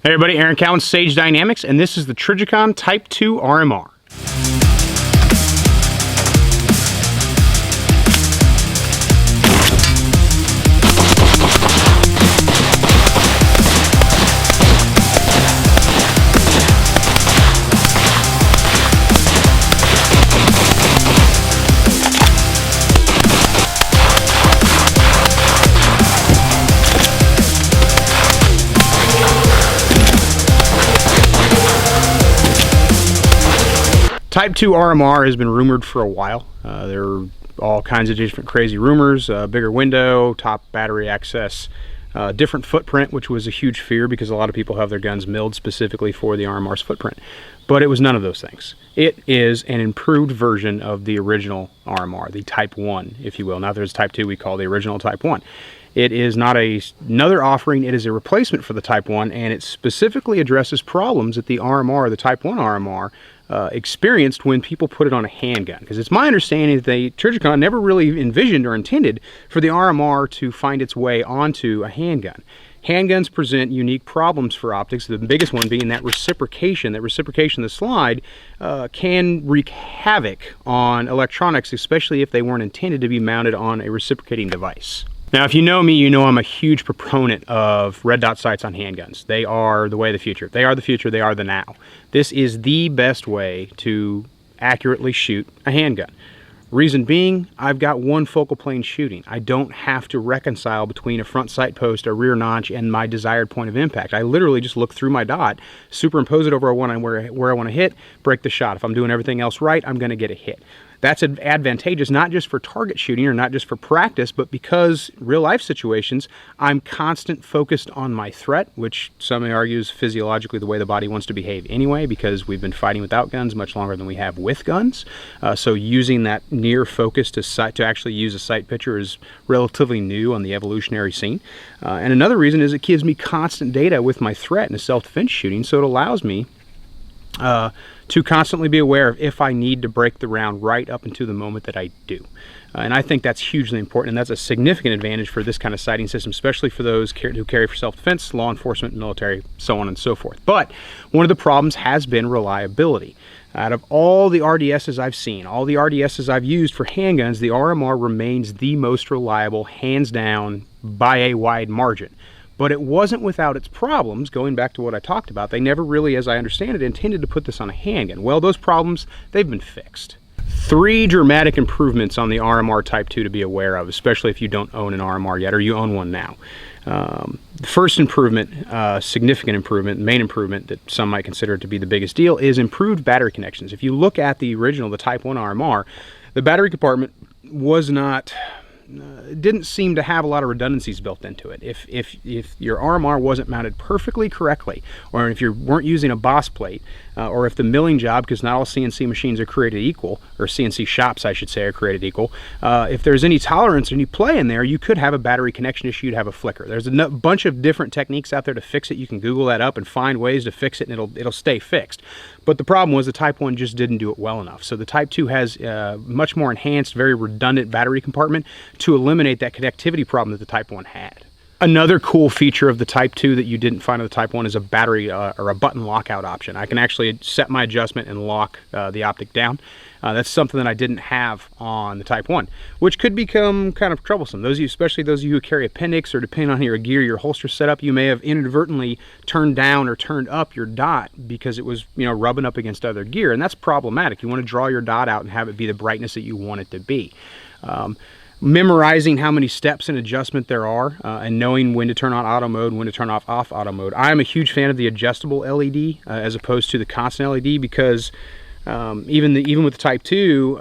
Hey everybody, Aaron Cowan, Sage Dynamics, and this is the Trijicon Type 2 RMR. Type 2 RMR has been rumored for a while. There are all kinds of different crazy rumors, bigger window, top battery access, different footprint, which was a huge fear because a lot of people have their guns milled specifically for the RMR's footprint. But it was none of those things. It is an improved version of the original RMR, the Type 1, if you will. Now there's Type 2 we call the original Type 1. It is not another offering, it is a replacement for the Type 1, and it specifically addresses problems that the RMR, the Type 1 RMR, experienced when people put it on a handgun. Because it's my understanding that Trijicon never really envisioned or intended for the RMR to find its way onto a handgun. Handguns present unique problems for optics, the biggest one being that reciprocation. That reciprocation of the slide can wreak havoc on electronics, especially if they weren't intended to be mounted on a reciprocating device. Now, if you know me, you know I'm a huge proponent of red dot sights on handguns. They are the way of the future. They are the future, they are the now. This is the best way to accurately shoot a handgun. Reason being, I've got one focal plane shooting. I don't have to reconcile between a front sight post, a rear notch, and my desired point of impact. I literally just look through my dot, superimpose it over where I want to hit, break the shot. If I'm doing everything else right, I'm going to get a hit. That's advantageous not just for target shooting or not just for practice, but because real life situations, I'm constant focused on my threat, which some may argue is physiologically the way the body wants to behave anyway, because we've been fighting without guns much longer than we have with guns. So using that near focus to actually use a sight picture is relatively new on the evolutionary scene. And another reason is it gives me constant data with my threat in a self-defense shooting, so it allows me to constantly be aware of if I need to break the round right up into the moment that I do. And I think that's hugely important, and that's a significant advantage for this kind of sighting system, especially for those who carry for self-defense, law enforcement, military, so on and so forth. But one of the problems has been reliability. Out of all the RDSs I've seen, all the RDSs I've used for handguns, the RMR remains the most reliable, hands down, by a wide margin. But it wasn't without its problems. Going back to what I talked about, they never really, as I understand it, intended to put this on a handgun. Well, those problems, they've been fixed. 3 dramatic improvements on the RMR Type 2 to be aware of, especially if you don't own an RMR yet, or you own one now. The first improvement, significant improvement, main improvement that some might consider to be the biggest deal, is improved battery connections. If you look at the original, the Type 1 RMR, the battery compartment was not... didn't seem to have a lot of redundancies built into it. If your RMR wasn't mounted perfectly correctly, or if you weren't using a boss plate, or if the milling job, because not all CNC machines are created equal, or CNC shops I should say are created equal, if there's any tolerance or any play in there, you could have a battery connection issue, you'd have a flicker. There's a bunch of different techniques out there to fix it. You can Google that up and find ways to fix it, and it'll stay fixed. But the problem was the Type 1 just didn't do it well enough. So the Type 2 has much more enhanced, very redundant battery compartment to eliminate that connectivity problem that the Type 1 had. Another cool feature of the Type 2 that you didn't find on the Type 1 is a battery or a button lockout option. I can actually set my adjustment and lock the optic down. That's something that I didn't have on the Type 1, which could become kind of troublesome. Those of you, especially those of you who carry appendix, or depending on your gear, your holster setup, you may have inadvertently turned down or turned up your dot because it was, rubbing up against other gear, and that's problematic. You want to draw your dot out and have it be the brightness that you want it to be. Memorizing how many steps and adjustment there are, and knowing when to turn on auto mode, when to turn off auto mode. I am a huge fan of the adjustable LED as opposed to the constant LED, because even with the Type 2,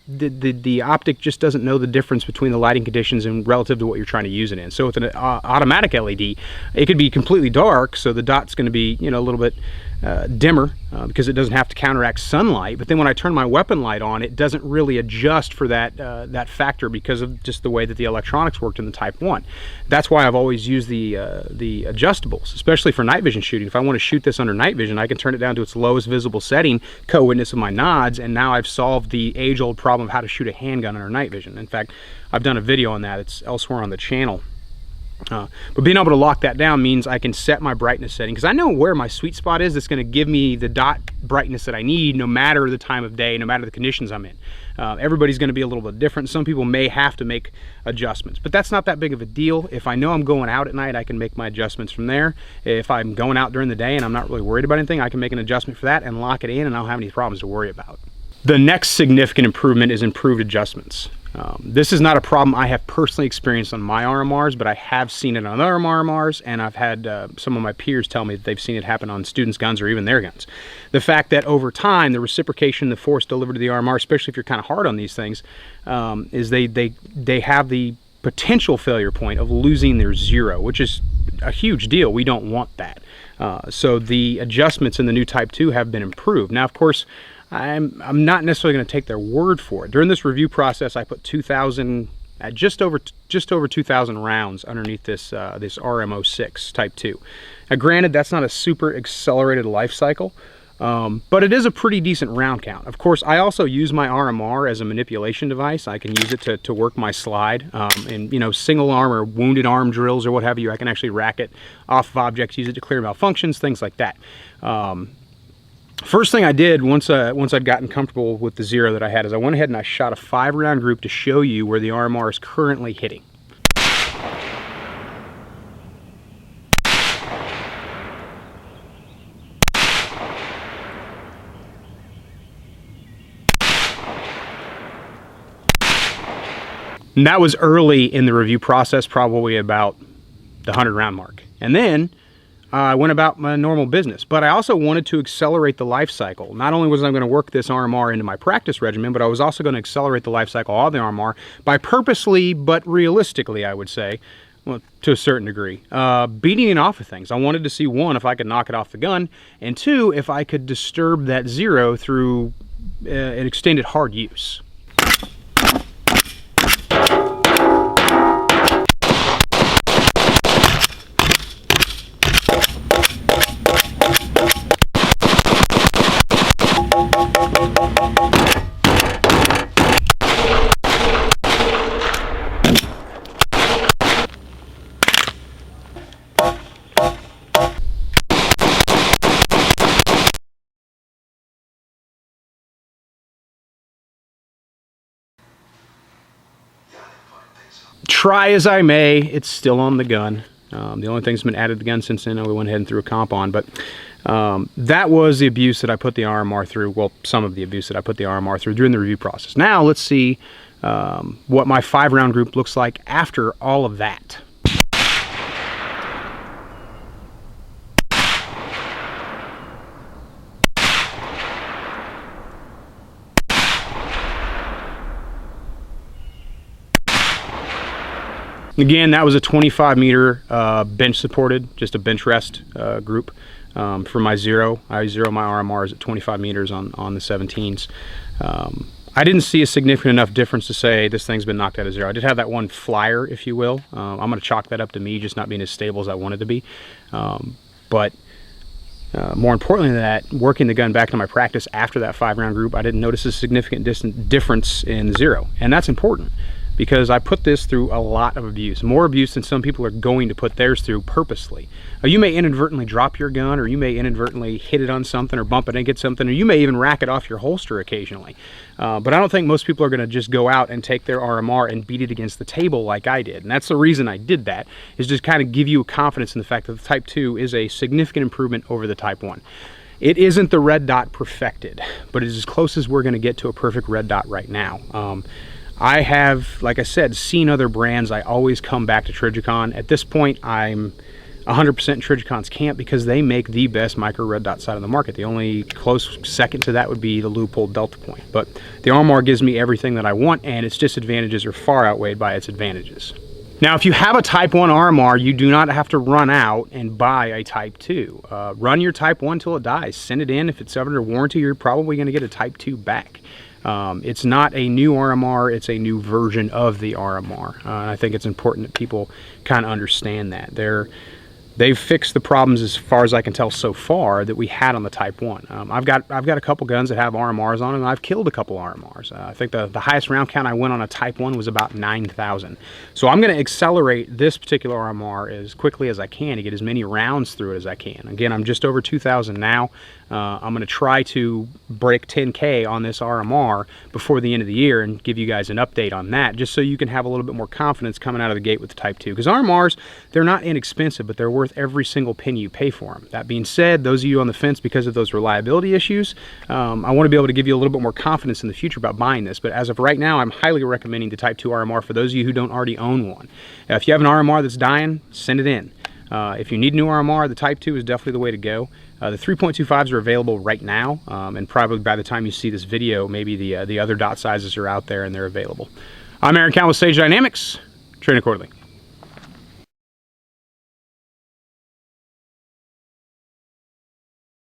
the optic just doesn't know the difference between the lighting conditions and relative to what you're trying to use it in. So with an automatic LED, it could be completely dark, so the dot's going to be a little bit dimmer because it doesn't have to counteract sunlight. But then when I turn my weapon light on, it doesn't really adjust for that factor because of just the way that the electronics worked in the Type 1. That's why I've always used the adjustables, especially for night vision shooting. If I want to shoot this under night vision, I can turn it down to its lowest visible setting, co-witness of my nods, and now I've solved the age-old problem of how to shoot a handgun under night vision. In fact, I've done a video on that. It's elsewhere on the channel. But being able to lock that down means I can set my brightness setting, because I know where my sweet spot is. That's going to give me the dot brightness that I need, no matter the time of day, no matter the conditions I'm in. Everybody's going to be a little bit different. Some people may have to make adjustments, but that's not that big of a deal. If I know I'm going out at night, I can make my adjustments from there. If I'm going out during the day and I'm not really worried about anything, I can make an adjustment for that and lock it in, and I don't have any problems to worry about. The next significant improvement is improved adjustments. This is not a problem I have personally experienced on my RMRs, but I have seen it on other RMRs, and I've had some of my peers tell me that they've seen it happen on students' guns or even their guns. The fact that over time, the reciprocation, the force delivered to the RMR, especially if you're kind of hard on these things, is they have the potential failure point of losing their zero, which is a huge deal. We don't want that. So the adjustments in the new Type 2 have been improved. Now, of course, I'm not necessarily going to take their word for it. During this review process, I put 2,000, just over 2,000 rounds underneath this this RM06 Type 2. Now, granted, that's not a super accelerated life cycle, but it is a pretty decent round count. Of course, I also use my RMR as a manipulation device. I can use it to work my slide, and you know, single arm or wounded arm drills or what have you. I can actually rack it off of objects, use it to clear malfunctions, things like that. First thing I did once I'd gotten comfortable with the zero that I had is I went ahead and I shot a 5-round group to show you where the RMR is currently hitting. And that was early in the review process, probably about the 100-round mark. And then I went about my normal business, but I also wanted to accelerate the life cycle. Not only was I going to work this RMR into my practice regimen, but I was also going to accelerate the life cycle of the RMR by purposely, but realistically, I would say, well, to a certain degree, beating it off of things. I wanted to see, one, if I could knock it off the gun, and two, if I could disturb that zero through an extended hard use. Try as I may, it's still on the gun. The only thing that's been added to the gun since then, we went ahead and threw a comp on, but that was the abuse that I put the RMR through, well, some of the abuse that I put the RMR through during the review process. Now let's see what my 5-round group looks like after all of that. Again, that was a 25-meter bench supported, just a bench rest group for my zero. I zero my RMRs at 25 meters on the 17s. I didn't see a significant enough difference to say this thing's been knocked out of zero. I did have that one flyer, if you will. I'm going to chalk that up to me just not being as stable as I wanted to be. But more importantly than that, working the gun back to my practice after that 5-round group, I didn't notice a significant difference in zero. And that's important, because I put this through a lot of abuse, more abuse than some people are going to put theirs through purposely. You may inadvertently drop your gun, or you may inadvertently hit it on something or bump it and get something, or you may even rack it off your holster occasionally. But I don't think most people are going to just go out and take their RMR and beat it against the table like I did. And that's the reason I did that, is just kind of give you confidence in the fact that the Type 2 is a significant improvement over the Type 1. It isn't the red dot perfected, but it is as close as we're going to get to a perfect red dot right now. I have, like I said, seen other brands. I always come back to Trijicon. At this point, I'm 100% in Trijicon's camp because they make the best micro red dot sight on the market. The only close second to that would be the Leupold Delta Point. But the RMR gives me everything that I want, and its disadvantages are far outweighed by its advantages. Now, if you have a Type 1 RMR, you do not have to run out and buy a Type 2. Run your Type 1 till it dies. Send it in. If it's under warranty, you're probably going to get a Type 2 back. It's not a new RMR, it's a new version of the RMR. And I think it's important that people kind of understand that. they've fixed the problems, as far as I can tell so far, that we had on the Type 1. I've got a couple guns that have RMRs on them, and I've killed a couple RMRs. I think the highest round count I went on a Type 1 was about 9,000. So I'm going to accelerate this particular RMR as quickly as I can to get as many rounds through it as I can. Again, I'm just over 2,000 now. I'm going to try to break 10K on this RMR before the end of the year and give you guys an update on that, just so you can have a little bit more confidence coming out of the gate with the Type 2. Because RMRs, they're not inexpensive, but they're worth every single penny you pay for them. That being said, those of you on the fence because of those reliability issues, I want to be able to give you a little bit more confidence in the future about buying this. But as of right now, I'm highly recommending the Type 2 RMR for those of you who don't already own one. If you have an RMR that's dying, send it in. If you need a new RMR, the Type 2 is definitely the way to go. The 3.25s are available right now, and probably by the time you see this video, maybe the other dot sizes are out there and they're available. I'm Aaron Count with Sage Dynamics. Train accordingly.